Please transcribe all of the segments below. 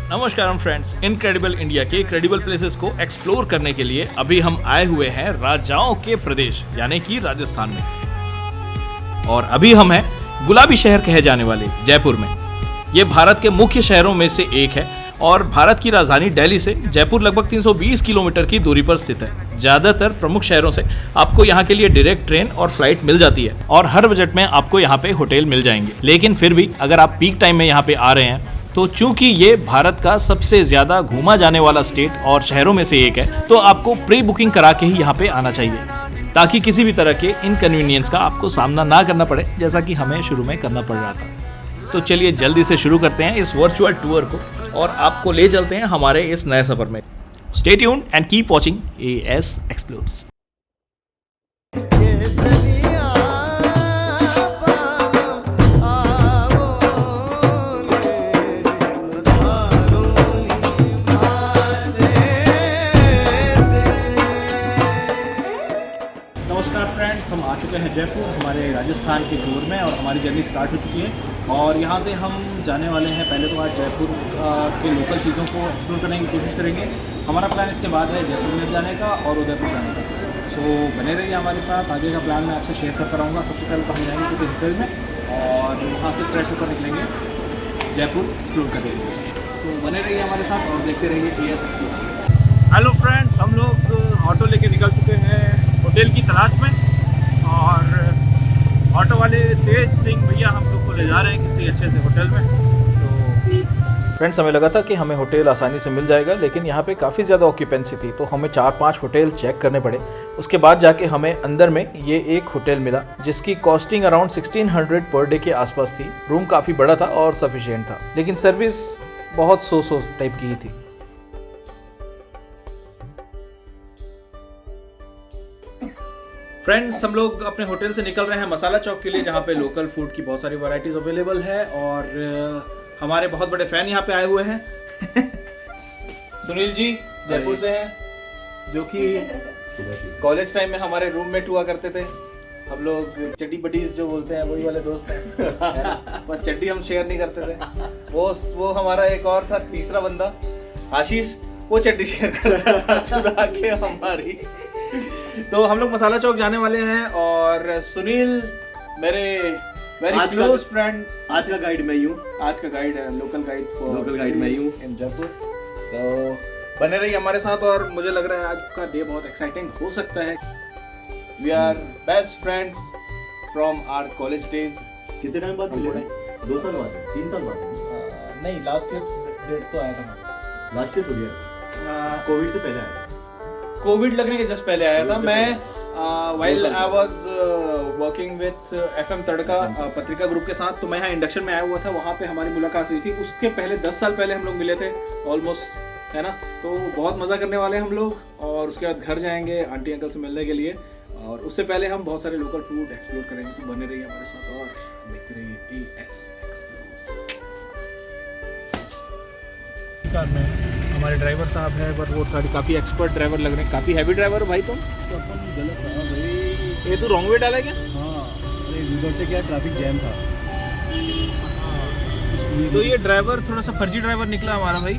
नमस्कार friends, incredible India के credible places को एक्सप्लोर करने के लिए अभी हम आए हुए हैं राजाओं के प्रदेश यानी कि राजस्थान में। और अभी हम हैं गुलाबी शहर कहे जाने वाले जयपुर में। ये भारत के मुख्य शहरों में से एक है और भारत की राजधानी दिल्ली से जयपुर लगभग 320 किलोमीटर की दूरी पर स्थित है। ज्यादातर प्रमुख शहरों से आपको यहाँ के लिए डायरेक्ट ट्रेन और फ्लाइट मिल जाती है और हर बजट में आपको यहाँ पे होटल मिल जाएंगे। लेकिन फिर भी अगर आप पीक टाइम में यहाँ पे आ रहे हैं तो चूंकि ये भारत का सबसे ज्यादा घूमा जाने वाला स्टेट और शहरों में से एक है, तो आपको प्री बुकिंग करा के ही यहाँ पे आना चाहिए ताकि किसी भी तरह के इनकन्वीनियंस का आपको सामना ना करना पड़े, जैसा कि हमें शुरू में करना पड़ रहा था। तो चलिए जल्दी से शुरू करते हैं इस वर्चुअल टूर को और आपको ले चलते हैं हमारे इस नए सफर में। Stay tuned and keep watching AS explores. Friends, हम आ चुके हैं जयपुर हमारे राजस्थान के टूर में और हमारी जर्नी स्टार्ट हो चुकी है। और यहाँ से हम जाने वाले हैं। पहले तो आज जयपुर के लोकल चीज़ों को एक्सप्लोर करने की कोशिश करेंगे। हमारा प्लान इसके बाद है जैसलमेर जाने का और उदयपुर जाने का। सो बने रहिए हमारे साथ। आगे का प्लान मैं आपसे शेयर करता रहूँगा। सबसे पहले तो हम जाएंगे किसी होटल में और वहाँ से फ्रेश होकर निकलेंगे, जयपुर एक्सप्लोर करेंगे। सो बने रहिए हमारे साथ और देखते रहिए AS एक्सप्लोर। हेलो फ्रेंड्स, हम लोग ऑटो लेके निकल चुके हैं होटल की तलाश में और ऑटो वाले तेज सिंह भैया हम लोग को ले जा रहे हैं किसी अच्छे से होटल में। तो फ्रेंड्स, हमें लगा था कि हमें होटल आसानी से मिल जाएगा, लेकिन यहाँ पे काफ़ी ज़्यादा ऑक्यूपेंसी थी तो हमें 4-5 होटल चेक करने पड़े। उसके बाद जाके हमें अंदर में ये एक होटल मिला जिसकी कॉस्टिंग अराउंड 1600 पर डे के आसपास थी। रूम काफ़ी बड़ा था और सफिशिएंट था, लेकिन सर्विस बहुत सो टाइप की ही थी। फ्रेंड्स, हम लोग अपने होटल से निकल रहे हैं मसाला चौक के लिए, जहाँ पे लोकल फूड की बहुत सारी वैरायटीज अवेलेबल है और हमारे बहुत बड़े फैन यहाँ पे आए हुए हैं। सुनील जी जयपुर से हैं, जो कि कॉलेज टाइम में हमारे रूममेट हुआ करते थे। हम लोग चड्डी बडीज जो बोलते हैं वही वाले दोस्त हैं। बस चड्डी हम शेयर नहीं करते थे। वो हमारा एक और था तीसरा बंदा आशीष, वो चड्डी शेयर करता था चुरा के हमारी। तो हम लोग मसाला चौक जाने वाले हैं और सुनील मेरे वेरी क्लोज फ्रेंड, आज का गाइड मैं ही हूँ। आज का गाइड है, लोकल गाइड मैं ही हूँ इन जयपुर। सो बने रहिए हमारे साथ और मुझे लग रहा है आज का डे बहुत एक्साइटिंग हो सकता है। We are best friends from our college days. कितने टाइम बाद मिले? 2 साल बाद, 3 साल बाद? नहीं, लास्ट ईयर डेट तो आया था। लास्ट ईयर तो गया, कोविड से पहले आया। कोविड लगने के जस्ट पहले आया था। मैं while I was working with FM तड़का पत्रिका ग्रुप के साथ, तो मैं यहाँ इंडक्शन में आया हुआ था। वहाँ पे हमारी मुलाकात हुई थी। उसके पहले 10 साल पहले हम लोग मिले थे ऑलमोस्ट, है ना। तो बहुत मज़ा करने वाले हम लोग और उसके बाद घर जाएंगे आंटी अंकल से मिलने के लिए। और उससे पहले हम बहुत सारे लोकल फूड एक्सप्लोर करेंगे। तो बने रहिए हमारे साथ और देखते रहिए AS एक्सप्लोर्स। हमारे ड्राइवर साहब हैं, बट वो काफ़ी एक्सपर्ट ड्राइवर लग रहे हैं। काफ़ी हैवी ड्राइवर भाई तुम। तो अपन गलत था भाई। ये तो रॉन्ग वे डाला क्या? हाँ, अरे उधर से क्या ट्रैफिक जैम था। तो ये ड्राइवर थोड़ा सा फर्जी ड्राइवर निकला हमारा भाई।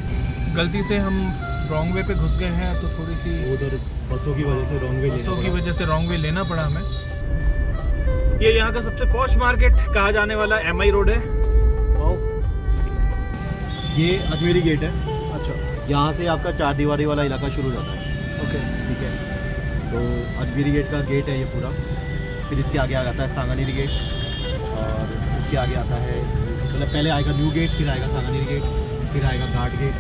गलती से हम रॉन्ग वे पे घुस गए हैं, तो थोड़ी सी उधर बसों की वजह से रॉन्ग वे लेना पड़ा हमें। ये यहाँ का सबसे पॉश मार्केट कहा जाने वाला MI रोड है। ये अजमेरी गेट है। अच्छा, यहाँ से आपका 4 दीवारी वाला इलाका शुरू हो जाता है। ओके, ठीक है। तो अजमेरी गेट का गेट है ये पूरा। फिर इसके आगे आ जाता है सांगानेरी गेट और इसके आगे आता है, मतलब पहले आएगा न्यू गेट, फिर आएगा सांगानेरी गेट, फिर आएगा घाट गेट।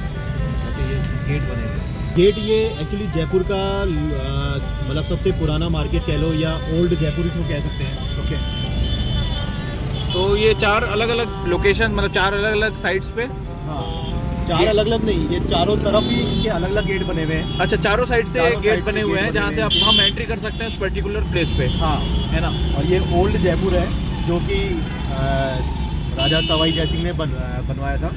ऐसे ये गेट बने हुए। गेट ये एक्चुअली जयपुर का मतलब सबसे पुराना मार्केट कह लो या ओल्ड जयपुर इसको कह सकते हैं। ओके, तो ये 4 अलग अलग लोकेशन, मतलब 4 अलग अलग साइड्स पे। हाँ, 4 अलग अलग नहीं, ये चारों तरफ ही इसके अलग अलग गेट बने हुए हैं। अच्छा, चारों साइड से गेट बने हुए हैं जहाँ से आप हम एंट्री कर सकते हैं उस पर्टिकुलर प्लेस पे। हाँ, है ना। और ये ओल्ड जयपुर है जो कि राजा सवाई जय सिंह ने बनवाया था।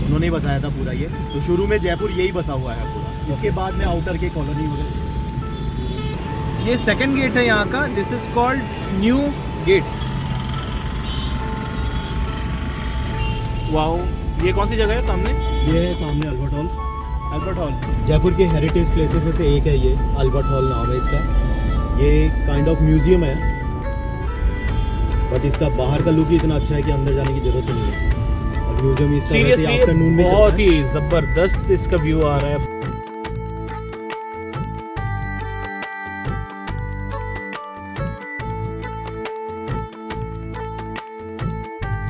उन्होंने ही बसाया था पूरा ये। तो शुरू में जयपुर यही बसा हुआ है पूरा। इसके बाद में आउटर के कॉलोनी वगैरह। ये सेकंड गेट है यहाँ का। This is called new gate. Wow, ये कौन सी जगह है सामने? ये है सामने Albert Hall. Albert Hall Jaipur के हेरिटेज प्लेसेस में से एक है ये, अल्बर्ट हॉल नाम है इसका। ये काइंड ऑफ म्यूजियम है, बट इसका बाहर का लुक ही इतना अच्छा है कि अंदर जाने की जरूरत नहीं है। और म्यूजियम इस तरह से आफ्टरनून में बहुत ही जबरदस्त इसका व्यू आ रहा है।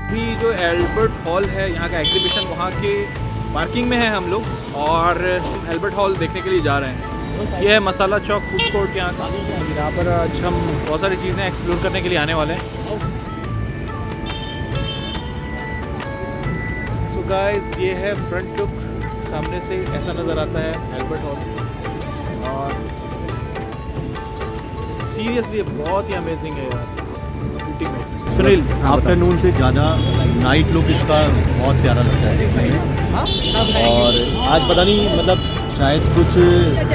अभी जो एल्बर्ट हॉल है, यहाँ का एग्जीबिशन वहाँ के पार्किंग में है हम लोग, और एल्बर्ट हॉल देखने के लिए जा रहे हैं। ये है मसाला चौक फूड कोर्ट यहाँ का। यहाँ पर आज हम बहुत सारी चीज़ें एक्सप्लोर करने के लिए आने वाले हैं। सो गाइस, ये है फ्रंट लुक, सामने से ऐसा नज़र आता है एल्बर्ट हॉल, और सीरियसली बहुत ही अमेजिंग है यार। सुनील, आफ्टरनून से ज़्यादा नाइट लुक इसका बहुत प्यारा लगता है देखने में। और आज पता नहीं, मतलब शायद कुछ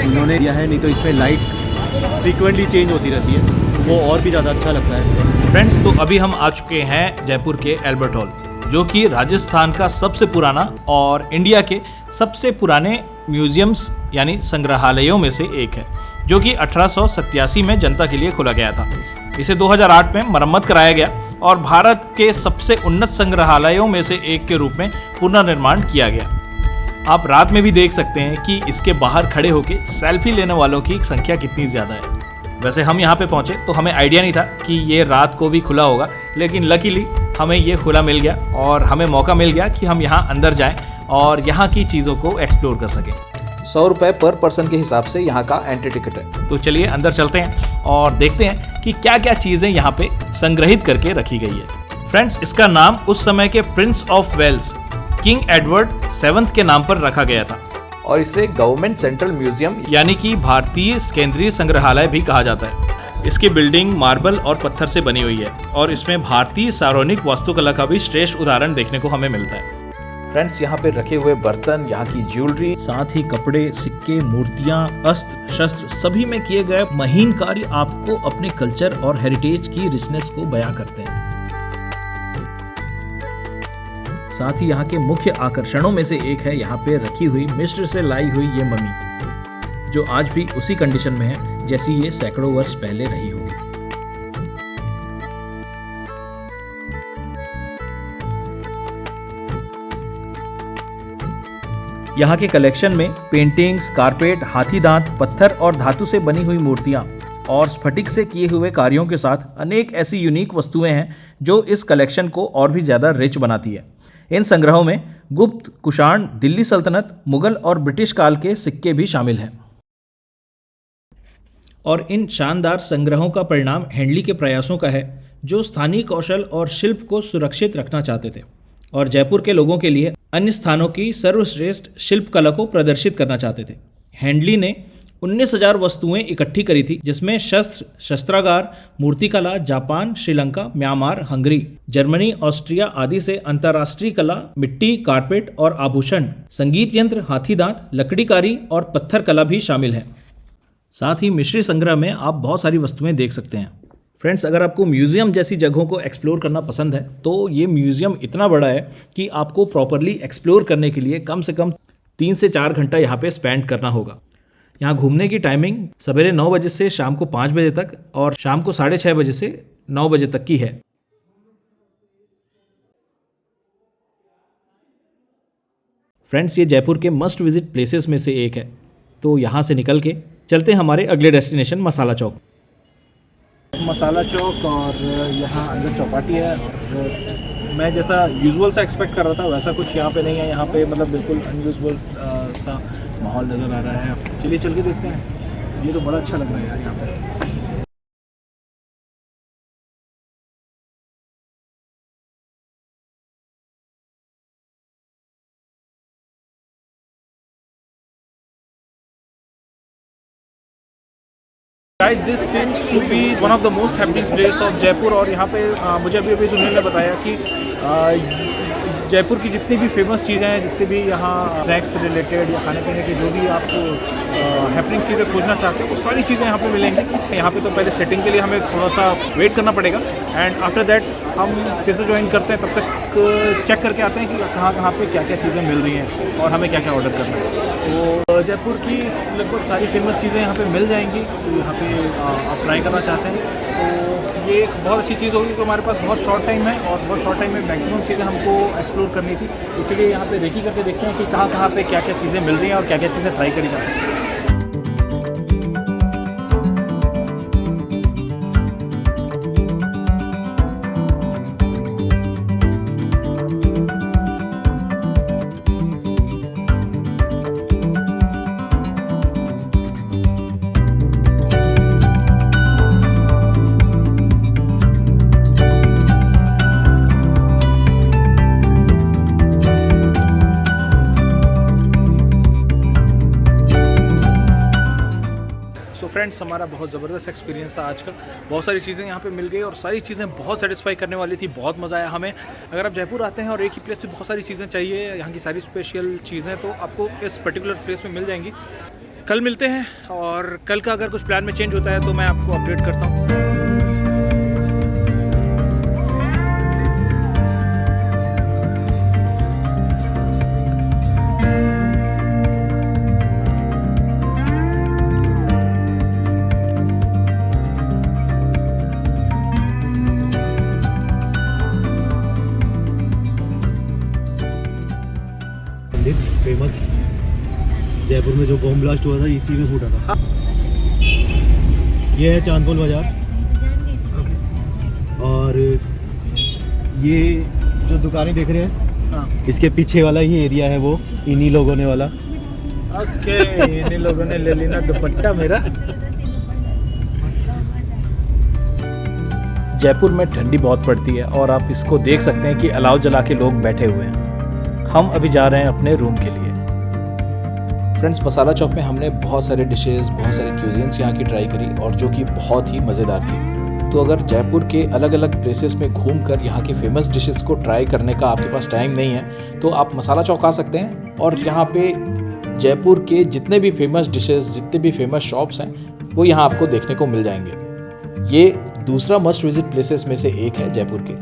इन्होंने दिया है, नहीं तो इसमें लाइट्स फ्रीक्वेंटली चेंज होती रहती है, वो और भी ज़्यादा अच्छा लगता है। फ्रेंड्स, तो अभी हम आ चुके हैं जयपुर के एल्बर्ट हॉल, जो कि राजस्थान का सबसे पुराना और इंडिया के सबसे पुराने म्यूजियम्स यानी संग्रहालयों में से एक है, जो कि 1887 में जनता के लिए खोला गया था। इसे 2008 में मरम्मत कराया गया और भारत के सबसे उन्नत संग्रहालयों में से एक के रूप में पुनर्निर्माण किया गया। आप रात में भी देख सकते हैं कि इसके बाहर खड़े होकर सेल्फी लेने वालों की संख्या कितनी ज़्यादा है। वैसे हम यहाँ पे पहुँचे तो हमें आइडिया नहीं था कि ये रात को भी खुला होगा, लेकिन लकीली हमें ये खुला मिल गया और हमें मौका मिल गया कि हम यहाँ अंदर जाएं और यहाँ की चीज़ों को एक्सप्लोर कर सकें। 100 रुपये पर पर्सन के हिसाब से यहाँ का एंट्री टिकट है। तो चलिए अंदर चलते हैं और देखते हैं कि क्या क्या चीज़ें यहाँ पे संग्रहित करके रखी गई है। फ्रेंड्स, इसका नाम उस समय के Prince of Wales King Edward 7th के नाम पर रखा गया था, और इसे गवर्नमेंट सेंट्रल म्यूजियम यानी कि भारतीय केंद्रीय संग्रहालय भी कहा जाता है। इसकी बिल्डिंग मार्बल और पत्थर से बनी हुई है और इसमें भारतीय सार्वजनिक वास्तुकला का भी श्रेष्ठ उदाहरण देखने को हमें मिलता है। फ्रेंड्स, यहाँ पे रखे हुए बर्तन, यहाँ की ज्वेलरी, साथ ही कपड़े, सिक्के, मूर्तियाँ, अस्त्र शस्त्र सभी में किए गए महीन कार्य आपको अपने कल्चर और हेरिटेज की रिचनेस को बयां करते हैं। साथ ही यहाँ के मुख्य आकर्षणों में से एक है यहाँ पे रखी हुई मिस्र से लाई हुई ये मम्मी, जो आज भी उसी कंडीशन में है जैसी ये सैकड़ों वर्ष पहले रही होगी। यहाँ के कलेक्शन में पेंटिंग्स, कारपेट, हाथी दांत, पत्थर और धातु से बनी हुई मूर्तियाँ और स्फटिक से किए हुए कार्यों के साथ अनेक ऐसी यूनिक वस्तुएं हैं जो इस कलेक्शन को और भी ज़्यादा रिच बनाती है। इन संग्रहों में गुप्त, कुषाण, दिल्ली सल्तनत, मुगल और ब्रिटिश काल के सिक्के भी शामिल हैं। और इन शानदार संग्रहों का परिणाम हेनली के प्रयासों का है, जो स्थानीय कौशल और शिल्प को सुरक्षित रखना चाहते थे और जयपुर के लोगों के लिए अन्य स्थानों की सर्वश्रेष्ठ शिल्प कला को प्रदर्शित करना चाहते थे। हेनली ने 19,000 वस्तुएं इकट्ठी करी थी, जिसमें शस्त्र, शस्त्रागार, मूर्तिकला, Japan, Sri Lanka, Myanmar, Hungary, Germany, Austria आदि से अंतर्राष्ट्रीय कला, मिट्टी, कारपेट और आभूषण, संगीत यंत्र, हाथी दांत, लकड़ीकारी और पत्थर कला भी शामिल है। साथ ही मिश्री संग्रह में आप बहुत सारी वस्तुएं देख सकते हैं। फ्रेंड्स, अगर आपको म्यूज़ियम जैसी जगहों को एक्सप्लोर करना पसंद है तो ये म्यूज़ियम इतना बड़ा है कि आपको प्रॉपरली एक्सप्लोर करने के लिए कम से कम 3 से 4 घंटा यहाँ पे स्पेंड करना होगा। यहाँ घूमने की टाइमिंग सवेरे 9 बजे से शाम को 5 बजे तक और शाम को 6:30 बजे से 9 बजे तक की है। फ्रेंड्स, ये जयपुर के मस्ट विजिट प्लेसेस में से एक है। तो यहाँ से निकल के चलते हैं हमारे अगले डेस्टिनेशन मसाला चौक। मसाला चौक और यहाँ अंदर चौपाटी है और मैं जैसा यूजुअल सा एक्सपेक्ट कर रहा था वैसा कुछ यहाँ पे नहीं है। यहाँ पे मतलब बिल्कुल अनयूजुअल सा माहौल नज़र आ रहा है। चलिए चल के देखते हैं। ये तो बड़ा अच्छा लग रहा है यार यहाँ पे। Guys, this seems to be one of the most happening place of Jaipur. और यहाँ पे मुझे अभी सुनील ने बताया कि जयपुर की जितनी भी फेमस चीज़ें हैं, जितने भी यहाँ स्नैक्स से रिलेटेड या खाने पीने की जो भी आपको हैपनिंग चीज़ें खोजना चाहते हैं वो सारी चीज़ें यहाँ पे मिलेंगी। यहाँ पे तो पहले सेटिंग के लिए हमें थोड़ा सा वेट करना पड़ेगा एंड आफ्टर दैट हम फिर से ज्वाइन करते हैं, तब तक चेक करके आते हैं कि कहाँ कहाँ पे क्या क्या चीज़ें मिल रही हैं और हमें क्या क्या ऑर्डर करना है। तो जयपुर की लगभग सारी फेमस चीज़ें यहाँ पे मिल जाएंगी जो यहाँ पे आप ट्राई करना चाहते हैं। तो ये एक बहुत अच्छी चीज़ होगी कि हमारे पास बहुत शॉर्ट टाइम है और बहुत शॉर्ट टाइम में मैक्सिमम चीज़ें हमको एक्सप्लोर करनी थी। इसलिए यहाँ पे रेकी करके देखते हैं कि कहाँ कहाँ पे क्या क्या चीज़ें मिल रही हैं और क्या क्या चीज़ें ट्राई करी जा सकती हैं। फ्रेंड्स, हमारा बहुत ज़बरदस्त एक्सपीरियंस था आज का। बहुत सारी चीज़ें यहाँ पे मिल गई और सारी चीज़ें बहुत सेटिस्फाई करने वाली थी। बहुत मज़ा आया हमें। अगर आप जयपुर आते हैं और एक ही प्लेस पे बहुत सारी चीज़ें चाहिए, यहाँ की सारी स्पेशल चीज़ें तो आपको इस पर्टिकुलर प्लेस में मिल जाएंगी। कल मिलते हैं और कल का अगर कुछ प्लान में चेंज होता है तो मैं आपको अपडेट करता हूँ। फेमस जयपुर में जो बॉम्ब ब्लास्ट हुआ था इसी में फूटा था। ये है चांदपोल बाजार और ये जो दुकानें देख रहे हैं इसके पीछे वाला ही एरिया है वो इन्हीं लोगों ने वाला। ओके, इन्हीं लोगों ने ले लेना दुपट्टा मेरा। जयपुर में ठंडी बहुत पड़ती है और आप इसको देख सकते हैं कि अलाव जला के लोग बैठे हुए हैं। हम अभी जा रहे हैं अपने रूम के लिए। फ्रेंड्स, मसाला चौक में हमने बहुत सारे डिशेस, बहुत सारे क्यूजीन्स यहाँ की ट्राई करी और जो कि बहुत ही मज़ेदार थी। तो अगर जयपुर के अलग अलग प्लेसेस में घूमकर यहाँ की फेमस डिशेस को ट्राई करने का आपके पास टाइम नहीं है तो आप मसाला चौक आ सकते हैं और यहाँ पे जयपुर के जितने भी फेमस डिशेस, जितने भी फेमस शॉप्स हैं वो यहाँ आपको देखने को मिल जाएंगे। ये दूसरा मस्ट विजिट प्लेसेस में से एक है जयपुर के।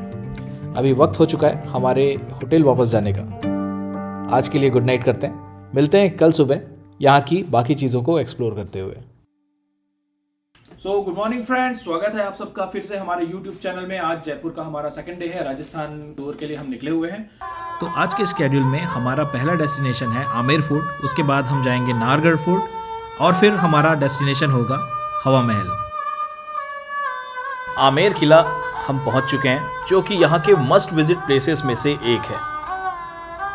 अभी वक्त हो चुका है हमारे होटल वापस जाने का। आज के लिए गुड नाइट करते हैं। मिलते हैं कल सुबह यहाँ की बाकी चीज़ों को एक्सप्लोर करते हुए। गुड मॉर्निंग फ्रेंड्स, स्वागत है आप सबका फिर से हमारे YouTube चैनल में। आज जयपुर का हमारा सेकंड डे है। राजस्थान टूर के लिए हम निकले हुए हैं। तो आज के स्केड्यूल में हमारा पहला डेस्टिनेशन है आमेर फोर्ट, उसके बाद हम जाएंगे नाहरगढ़ फोर्ट और फिर हमारा डेस्टिनेशन होगा हवा महल। आमेर किला हम पहुंच चुके हैं जो कि यहाँ के मस्ट विजिट प्लेसेस में से एक है।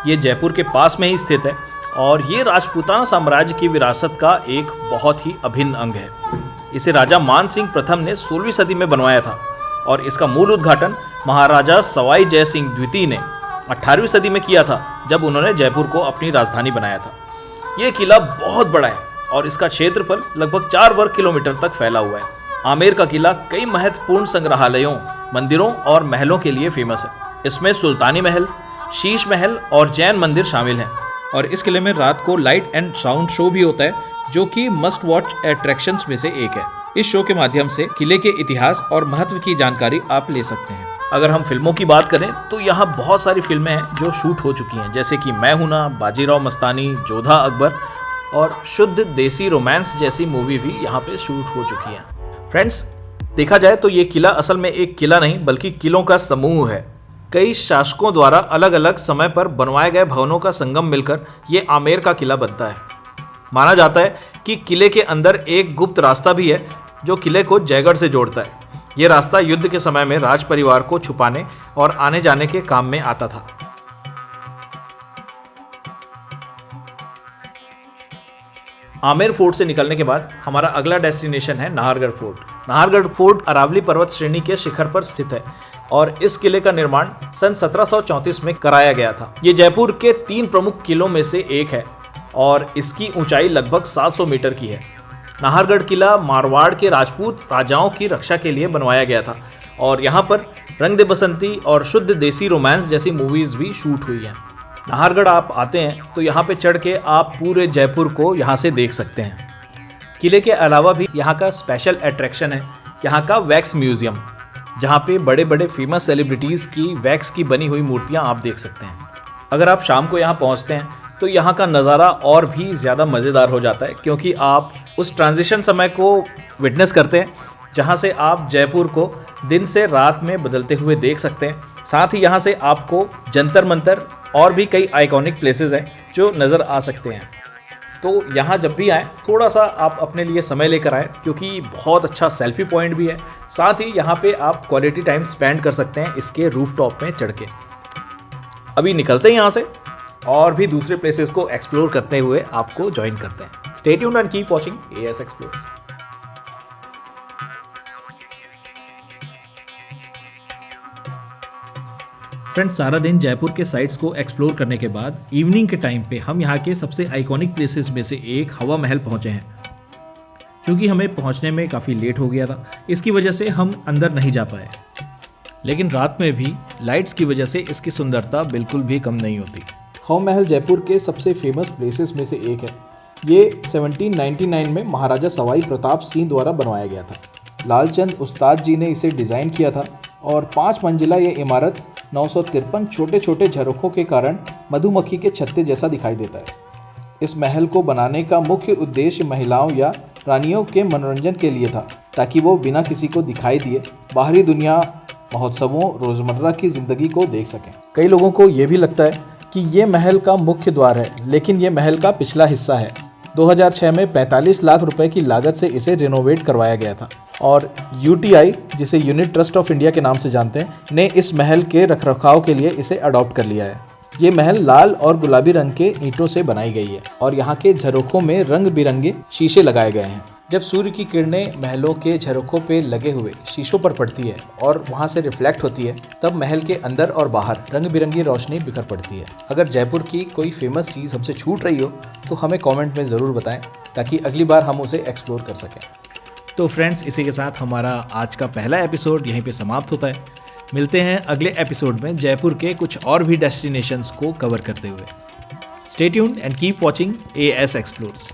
ये जयपुर के पास में ही स्थित है और ये राजपूताना साम्राज्य की विरासत का एक बहुत ही अभिन्न अंग है। इसे राजा मान सिंह प्रथम ने 16वीं सदी में बनवाया था और इसका मूल उद्घाटन महाराजा सवाई जय सिंह द्वितीय ने 18वीं सदी में किया था जब उन्होंने जयपुर को अपनी राजधानी बनाया था। ये किला बहुत बड़ा है और इसका क्षेत्रफल लगभग 4 वर्ग किलोमीटर तक फैला हुआ है। आमेर का किला कई महत्वपूर्ण संग्रहालयों, मंदिरों और महलों के लिए फेमस है। इसमें सुल्तानी महल, शीश महल और जैन मंदिर शामिल हैं और इस किले में रात को लाइट एंड साउंड शो भी होता है जो कि मस्ट वॉच अट्रैक्शंस में से एक है। इस शो के माध्यम से किले के इतिहास और महत्व की जानकारी आप ले सकते हैं। अगर हम फिल्मों की बात करें तो यहाँ बहुत सारी फिल्में हैं जो शूट हो चुकी हैं, जैसे कि मैं हूं ना, बाजीराव मस्तानी, जोधा अकबर और शुद्ध देसी रोमांस जैसी मूवी भी यहाँ पे शूट हो चुकी हैं। फ्रेंड्स, देखा जाए तो ये किला असल में एक किला नहीं बल्कि किलों का समूह है। कई शासकों द्वारा अलग अलग समय पर बनवाए गए भवनों का संगम मिलकर ये आमेर का किला बनता है। माना जाता है कि किले के अंदर एक गुप्त रास्ता भी है जो किले को जयगढ़ से जोड़ता है। ये रास्ता युद्ध के समय में राज परिवार को छुपाने और आने जाने के काम में आता था। आमेर फोर्ट से निकलने के बाद हमारा अगला डेस्टिनेशन है नाहरगढ़ फोर्ट। नाहरगढ़ फोर्ट अरावली पर्वत श्रेणी के शिखर पर स्थित है और इस किले का निर्माण सन 1734 में कराया गया था। ये जयपुर के 3 प्रमुख किलों में से एक है और इसकी ऊंचाई लगभग 700 मीटर की है। नाहरगढ़ किला मारवाड़ के राजपूत राजाओं की रक्षा के लिए बनवाया गया था और यहाँ पर रंग दे बसंती और शुद्ध देसी रोमांस जैसी मूवीज भी शूट हुई हैं। नाहरगढ़ आप आते हैं तो यहाँ पे चढ़ के आप पूरे जयपुर को यहाँ से देख सकते हैं। किले के अलावा भी यहाँ का स्पेशल अट्रैक्शन है यहाँ का वैक्स म्यूजियम, जहाँ पे बड़े बड़े फेमस सेलिब्रिटीज़ की वैक्स की बनी हुई मूर्तियाँ आप देख सकते हैं। अगर आप शाम को यहाँ पहुँचते हैं तो यहाँ का नज़ारा और भी ज़्यादा मज़ेदार हो जाता है, क्योंकि आप उस ट्रांजिशन समय को विटनेस करते हैं जहाँ से आप जयपुर को दिन से रात में बदलते हुए देख सकते हैं। साथ ही यहाँ से आपको जंतर मंतर और भी कई आइकॉनिक प्लेसेस हैं जो नज़र आ सकते हैं। तो यहाँ जब भी आएँ थोड़ा सा आप अपने लिए समय लेकर आएँ, क्योंकि बहुत अच्छा सेल्फी पॉइंट भी है। साथ ही यहाँ पे आप क्वालिटी टाइम स्पेंड कर सकते हैं इसके रूफटॉप में चढ़ के। अभी निकलते हैं यहाँ से और भी दूसरे प्लेसेस को एक्सप्लोर करते हुए आपको ज्वाइन करते हैं। Stay tuned and keep watching AS explores. Friends, सारा दिन जयपुर के साइट्स को एक्सप्लोर करने के बाद इवनिंग के टाइम पे हम यहाँ के सबसे आइकॉनिक प्लेसेस में से एक हवा महल पहुँचे हैं। क्योंकि हमें पहुँचने में काफ़ी लेट हो गया था, इसकी वजह से हम अंदर नहीं जा पाए, लेकिन रात में भी लाइट्स की वजह से इसकी सुंदरता बिल्कुल भी कम नहीं होती। हवा महल जयपुर के सबसे फेमस प्लेसेस में से एक है। ये 1799 में महाराजा सवाई प्रताप सिंह द्वारा बनवाया गया था। लालचंद उस्ताद जी ने इसे डिज़ाइन किया था और 5 मंजिला ये इमारत 953 छोटे छोटे झरोखों के कारण मधुमक्खी के छत्ते जैसा दिखाई देता है। इस महल को बनाने का मुख्य उद्देश्य महिलाओं या रानियों के मनोरंजन के लिए था, ताकि वो बिना किसी को दिखाई दिए बाहरी दुनिया, महोत्सवों, रोज़मर्रा की ज़िंदगी को देख सकें। कई लोगों को ये भी लगता है कि ये महल का मुख्य द्वार है, लेकिन ये महल का पिछला हिस्सा है। 2006 में 45 लाख रुपए की लागत से इसे रिनोवेट करवाया गया था और UTI, जिसे यूनिट ट्रस्ट ऑफ इंडिया के नाम से जानते हैं, ने इस महल के रखरखाव के लिए इसे अडॉप्ट कर लिया है। ये महल लाल और गुलाबी रंग के ईंटों से बनाई गई है और यहाँ के झरोखों में रंग बिरंगे शीशे लगाए गए हैं। जब सूर्य की किरणें महलों के झरोखों पे लगे हुए शीशों पर पड़ती है और वहाँ से रिफ्लेक्ट होती है, तब महल के अंदर और बाहर रंग बिरंगी रोशनी बिखर पड़ती है। अगर जयपुर की कोई फेमस चीज़ हमसे छूट रही हो तो हमें कमेंट में ज़रूर बताएं, ताकि अगली बार हम उसे एक्सप्लोर कर सकें। तो फ्रेंड्स, इसी के साथ हमारा आज का पहला एपिसोड यहीं पे समाप्त होता है। मिलते हैं अगले एपिसोड में जयपुर के कुछ और भी डेस्टिनेशंस को कवर करते हुए। Stay tuned and keep watching AS explores.